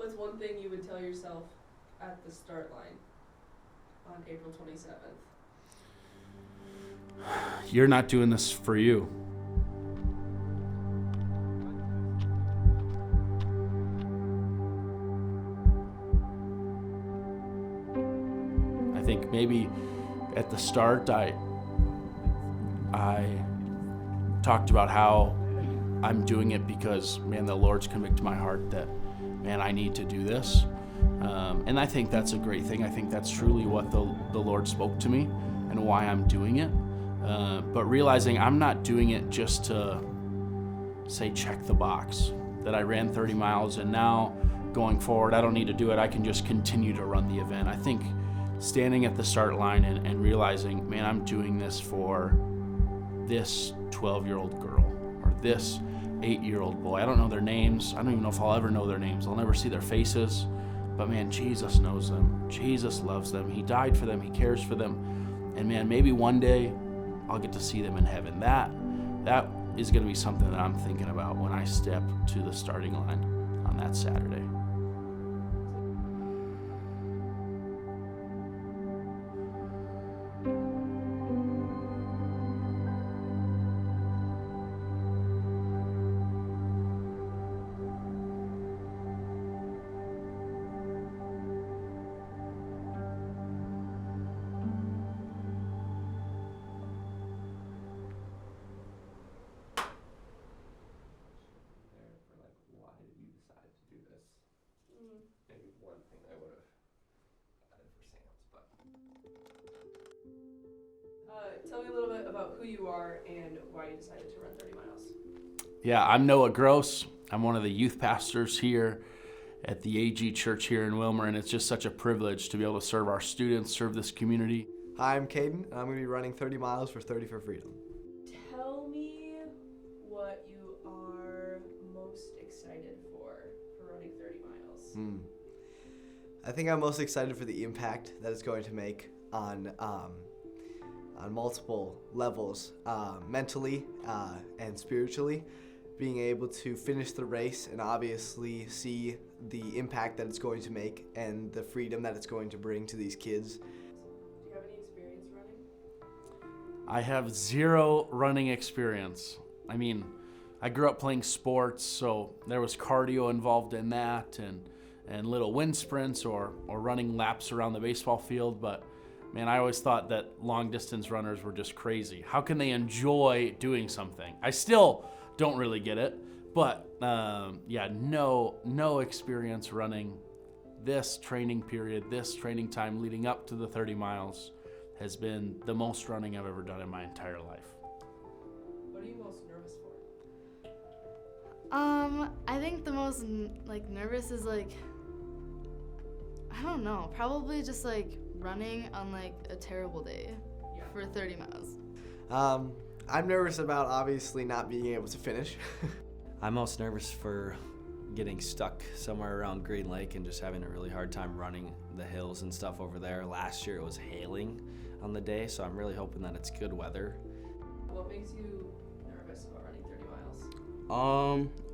What's one thing you would tell yourself at the start line on April 27th? You're not doing this for you. I think maybe at the start I talked about how I'm doing it because, man, the Lord's convicted my heart that, man, I need to do this. And I think that's a great thing. I think that's truly what the Lord spoke to me and why I'm doing it. But realizing I'm not doing it just to say check the box, that I ran 30 miles and now going forward I don't need to do it. I can just continue to run the event. I think standing at the start line and realizing, man, I'm doing this for this 12-year-old girl or this 8-year-old boy. I don't know their names. I don't even know if I'll ever know their names. I'll never see their faces. But man, Jesus knows them. Jesus loves them. He died for them. He cares for them. And man, maybe one day I'll get to see them in heaven. That is going to be something that I'm thinking about when I step to the starting line on that Saturday. Maybe one thing I would have added for Sam's, but Tell me a little bit about who you are and why you decided to run 30 miles. Yeah, I'm Noah Gross. I'm one of the youth pastors here at the AG Church here in Wilmer, and it's just such a privilege to be able to serve our students, serve this community. Hi, I'm Caden, and I'm going to be running 30 miles for 30 for Freedom. Tell me what you are most excited for running 30 miles. I think I'm most excited for the impact that it's going to make on multiple levels, mentally and spiritually. Being able to finish the race and obviously see the impact that it's going to make and the freedom that it's going to bring to these kids. Do you have any experience running? I have zero running experience. I mean, I grew up playing sports, so there was cardio involved in that and little wind sprints or running laps around the baseball field. But man, I always thought that long distance runners were just crazy. How can they enjoy doing something? I still don't really get it, but no experience running. This training period, this training time leading up to the 30 miles has been the most running I've ever done in my entire life. What are you most nervous for? I think the most nervous is I don't know, probably just running on a terrible day for 30 miles. I'm nervous about obviously not being able to finish. I'm most nervous for getting stuck somewhere around Green Lake and just having a really hard time running the hills and stuff over there. Last year it was hailing on the day, so I'm really hoping that it's good weather. What makes you nervous about running 30 miles?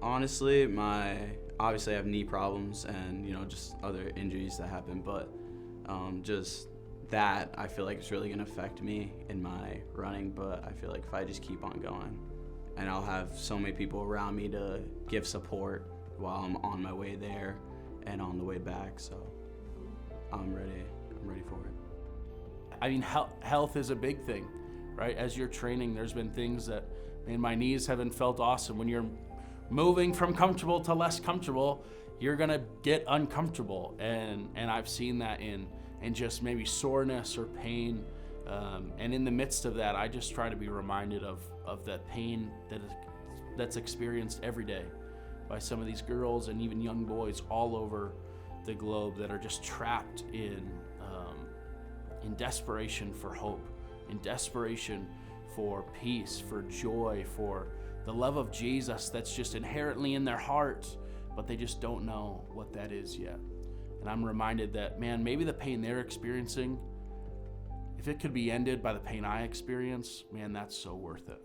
Honestly, obviously I have knee problems and, just other injuries that happen, but just that I feel like it's really gonna affect me in my running, but I feel like if I just keep on going and I'll have so many people around me to give support while I'm on my way there and on the way back, so I'm ready for it. I mean, health is a big thing, right? As you're training, there's been things that, man, my knees haven't felt awesome. When you're moving from comfortable to less comfortable, you're gonna get uncomfortable, and I've seen that in just maybe soreness or pain, and in the midst of that, I just try to be reminded of that pain that's experienced every day by some of these girls and even young boys all over the globe that are just trapped in desperation for hope, in desperation for peace, for joy, for the love of Jesus that's just inherently in their heart, but they just don't know what that is yet. And I'm reminded that, man, maybe the pain they're experiencing, if it could be ended by the pain I experience, man, that's so worth it.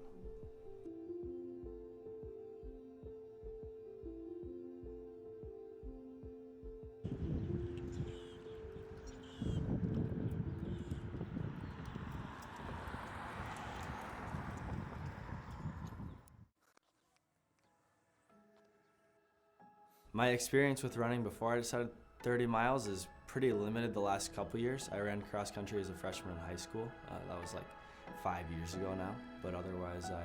My experience with running before I decided 30 miles is pretty limited the last couple years. I ran cross country as a freshman in high school. That was like 5 years ago now. But otherwise, I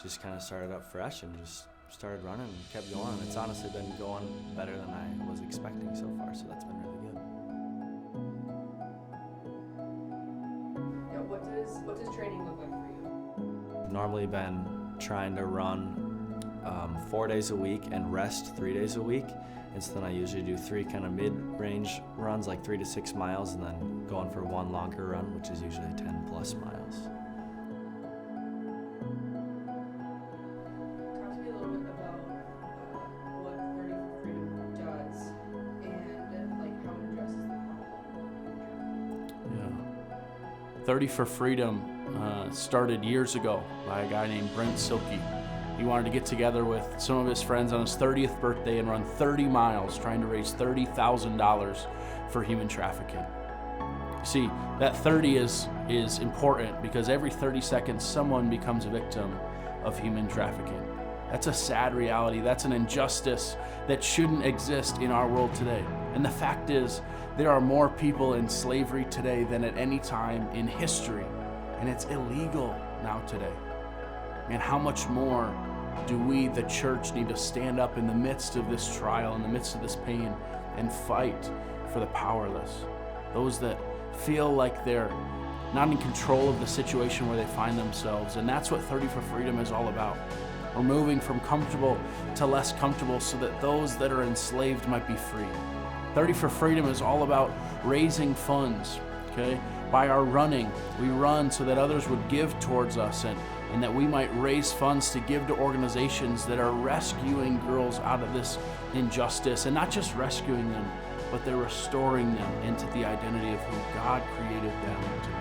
just kind of started up fresh and just started running and kept going. And it's honestly been going better than I was expecting so far, so that's been really good. Yeah, what does training look like for you? I've normally been trying to run 4 days a week and rest 3 days a week. And so then I usually do 3 kind of mid-range runs, like 3 to 6 miles, and then going for 1 longer run, which is usually 10 plus miles. Talk to me a little bit about what 30 for Freedom does and like how it addresses the problem. Yeah. 30 for Freedom started years ago by a guy named Brent Silke. He wanted to get together with some of his friends on his 30th birthday and run 30 miles trying to raise $30,000 for human trafficking. See, that 30 is important because every 30 seconds someone becomes a victim of human trafficking. That's a sad reality. That's an injustice that shouldn't exist in our world today. And the fact is, there are more people in slavery today than at any time in history. And it's illegal now today. Man, how much more do we, the church, need to stand up in the midst of this trial, in the midst of this pain, and fight for the powerless? Those that feel like they're not in control of the situation where they find themselves. And that's what 30 for Freedom is all about. We're moving from comfortable to less comfortable so that those that are enslaved might be free. 30 for Freedom is all about raising funds, okay? By our running, we run so that others would give towards us and that we might raise funds to give to organizations that are rescuing girls out of this injustice, and not just rescuing them, but they're restoring them into the identity of who God created them to be.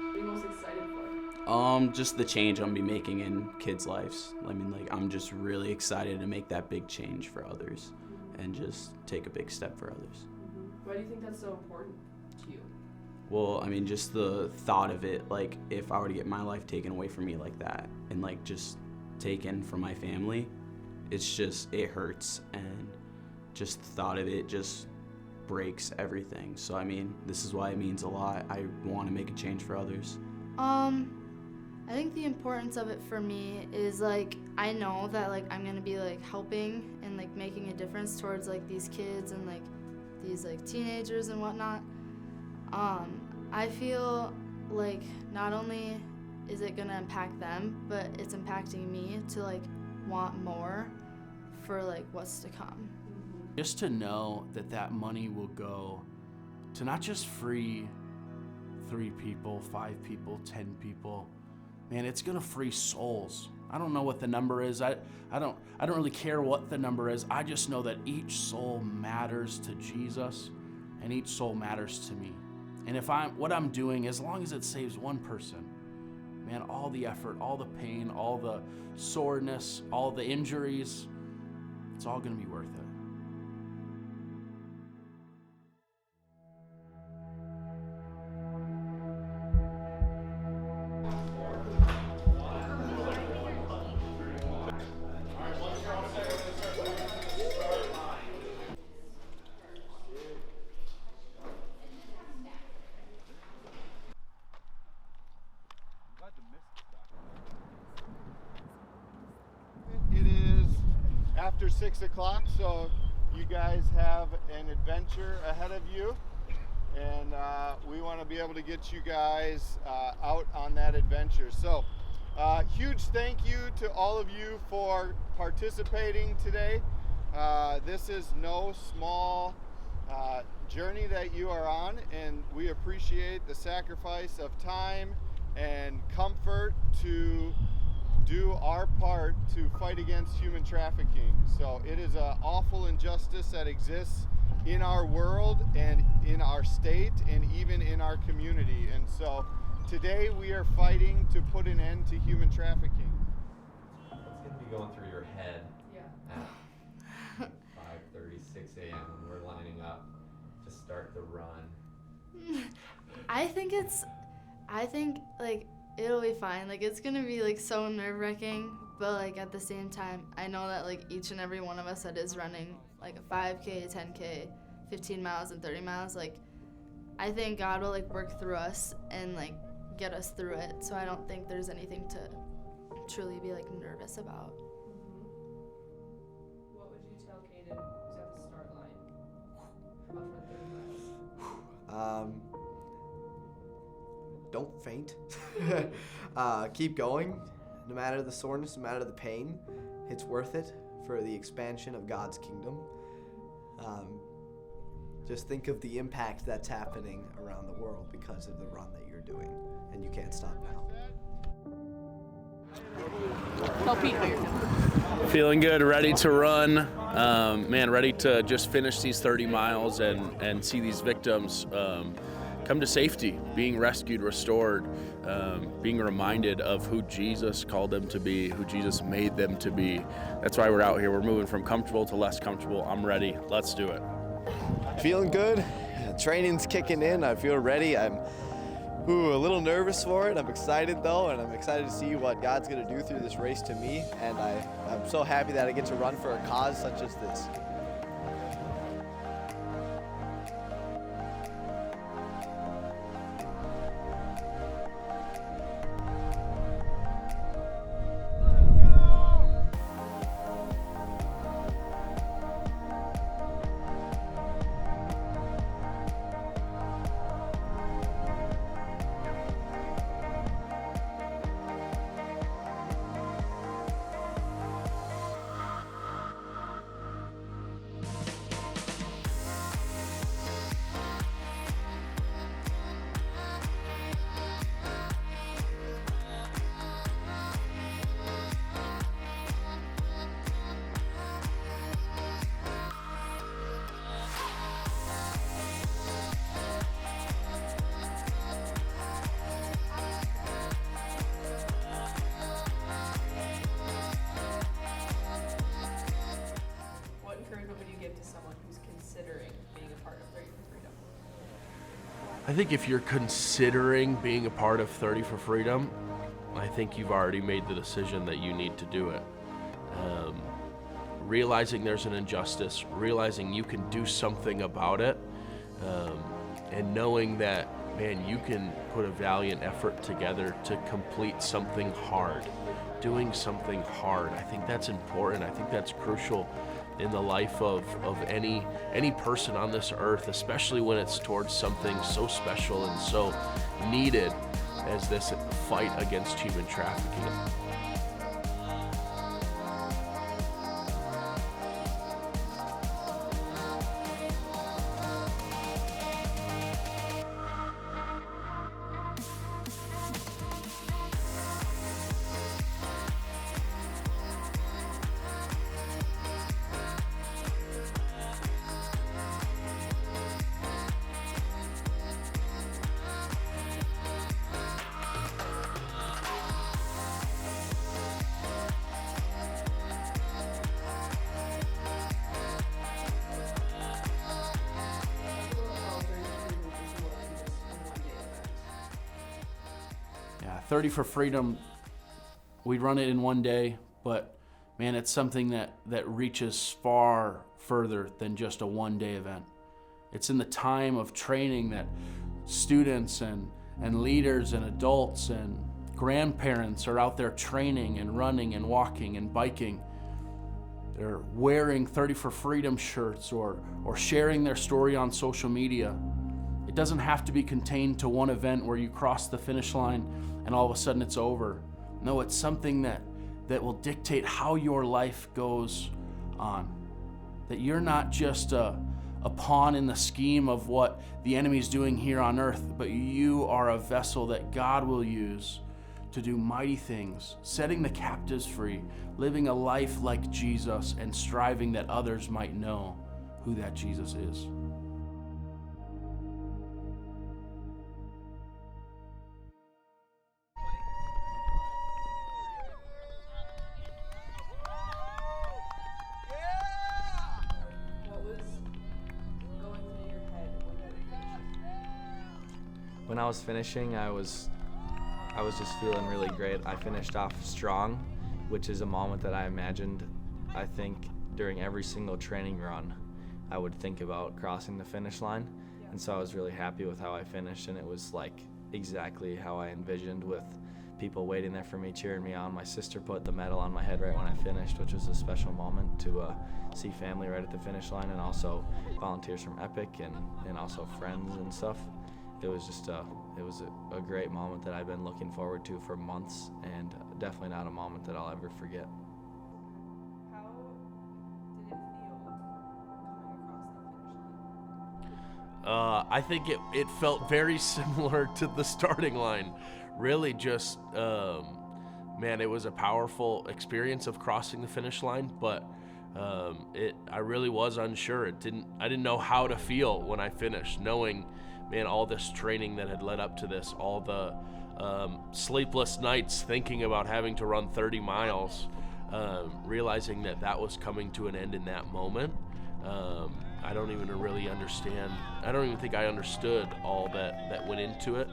What are you most excited for? Just the change I'm gonna be making in kids' lives. I mean, like, I'm just really excited to make that big change for others and just take a big step for others. Why do you think that's so important to you? Well, I mean, just the thought of it, like, if I were to get my life taken away from me like that and, like, just taken from my family, it's just, it hurts, and just the thought of it just breaks everything. So, I mean, this is why it means a lot. I want to make a change for others. I think the importance of it for me is, like, I know that, like, I'm gonna be, like, helping and, like, making a difference towards, like, these kids and, like, these, like, teenagers and whatnot. I feel like not only is it gonna impact them, but it's impacting me to, like, want more for, like, what's to come. Just to know that that money will go to not just free 3 people, 5 people, 10 people. Man, it's gonna free souls. I don't know what the number is. I don't really care what the number is. I just know that each soul matters to Jesus, and each soul matters to me. And if what I'm doing, as long as it saves one person, man, all the effort, all the pain, all the soreness, all the injuries, it's all gonna be worth it. It is after 6 o'clock, so you guys have an adventure ahead of you, and we want to be able to get you guys out on that adventure. So huge thank you to all of you for participating today. This is no small journey that you are on, and we appreciate the sacrifice of time and comfort to do our part to fight against human trafficking. So it is an awful injustice that exists in our world and in our state and even in our community. And so today we are fighting to put an end to human trafficking. What's going to be going through your head Yeah. at 5:36 a.m. when we're lining up to start the run? I think like it'll be fine. Like, it's gonna be like so nerve-wracking, but like at the same time, I know that like each and every one of us that is running like a 5K, 10K, 15 miles, and 30 miles, like I think God will like work through us and like get us through it. So I don't think there's anything to truly be like nervous about. What would you tell Caden who's at the start line about for 30 miles? Don't faint. Keep going, no matter the soreness, no matter the pain. It's worth it for the expansion of God's kingdom. Just think of the impact that's happening around the world because of the run that you're doing, and you can't stop now. Tell Pete how you're feeling. Feeling good, ready to run. Man, ready to just finish these 30 miles and see these victims come to safety, being rescued, restored, being reminded of who Jesus called them to be, who Jesus made them to be. That's why we're out here. We're moving from comfortable to less comfortable. I'm ready. Let's do it. Feeling good. Training's kicking in. I feel ready. I'm a little nervous for it. I'm excited though, and I'm excited to see what God's going to do through this race to me. And I'm so happy that I get to run for a cause such as this. What encouragement would you give to someone who's considering being a part of 30 for Freedom? I think if you're considering being a part of 30 for Freedom, I think you've already made the decision that you need to do it. Realizing there's an injustice, realizing you can do something about it, and knowing that, man, you can put a valiant effort together to complete something hard, doing something hard. I think that's important. I think that's crucial in the life of any person on this earth, especially when it's towards something so special and so needed as this fight against human trafficking. Yeah, 30 for Freedom, we run it in one day, but man, it's something that reaches far further than just a one-day event. It's in the time of training that students and leaders and adults and grandparents are out there training and running and walking and biking. They're wearing 30 for Freedom shirts or sharing their story on social media. It doesn't have to be contained to one event where you cross the finish line and all of a sudden it's over. No, it's something that will dictate how your life goes on. That you're not just a pawn in the scheme of what the enemy's doing here on earth, but you are a vessel that God will use to do mighty things, setting the captives free, living a life like Jesus, and striving that others might know who that Jesus is. What was going through your head when you were finishing? When I was finishing, I was I was just feeling really great. I finished off strong, which is a moment that I imagined, I think, during every single training run, I would think about crossing the finish line. And so I was really happy with how I finished, and it was like exactly how I envisioned, with people waiting there for me, cheering me on. My sister put the medal on my head right when I finished, which was a special moment to see family right at the finish line, and also volunteers from Epic and also friends and stuff. It was just a great moment that I've been looking forward to for months, and definitely not a moment that I'll ever forget. How did it feel coming across that finish line? I think it felt very similar to the starting line. Really just, man, it was a powerful experience of crossing the finish line, but I really was unsure. I didn't know how to feel when I finished, knowing, man, all this training that had led up to this, all the sleepless nights thinking about having to run 30 miles, realizing that was coming to an end in that moment. I don't even really understand. I don't even think I understood all that went into it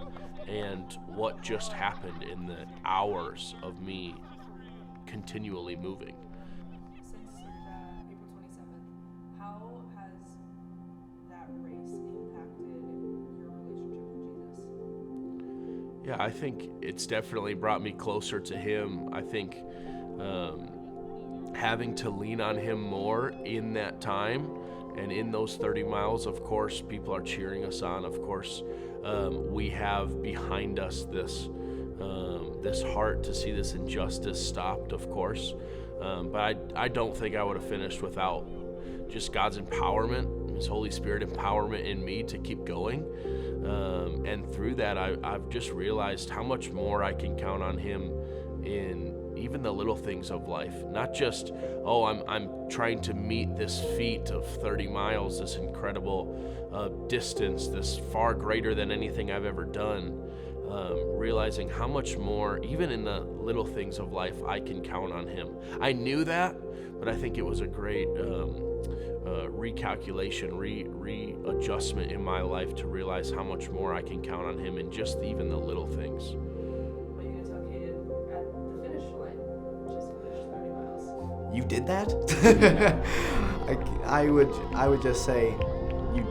and what just happened in the hours of me continually moving. Since April 27th, how has that race impacted your relationship with Jesus? Yeah, I think it's definitely brought me closer to him. I think having to lean on him more in that time and in those 30 miles, of course, people are cheering us on. Of course, we have behind us this heart to see this injustice stopped, of course. But I don't think I would have finished without just God's empowerment, His Holy Spirit empowerment in me to keep going. And through that, I've just realized how much more I can count on Him in even the little things of life. Not just, I'm trying to meet this feat of 30 miles, this incredible distance, this far greater than anything I've ever done. Realizing how much more, even in the little things of life, I can count on Him. I knew that, but I think it was a great recalculation, readjustment in my life to realize how much more I can count on Him in just even the little things. What are you going to tell Kaden at the finish line? Just finished 30 miles. You did that? I would just say, you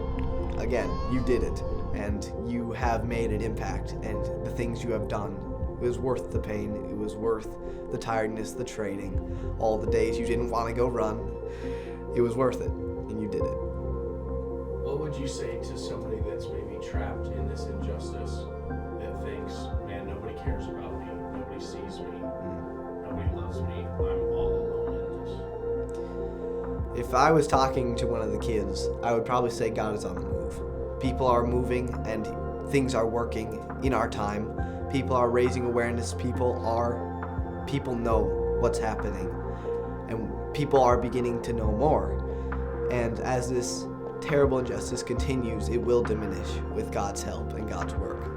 did it, and you have made an impact, and the things you have done, it was worth the pain, it was worth the tiredness, the training, all the days you didn't want to go run. It was worth it, and you did it. What would you say to somebody that's maybe trapped in this injustice, that thinks, man, nobody cares about me, nobody sees me, nobody loves me, I'm all alone in this? If I was talking to one of the kids, I would probably say God is on the move. People are moving and things are working in our time. People are raising awareness. People know what's happening, and people are beginning to know more. And as this terrible injustice continues, it will diminish with God's help and God's work.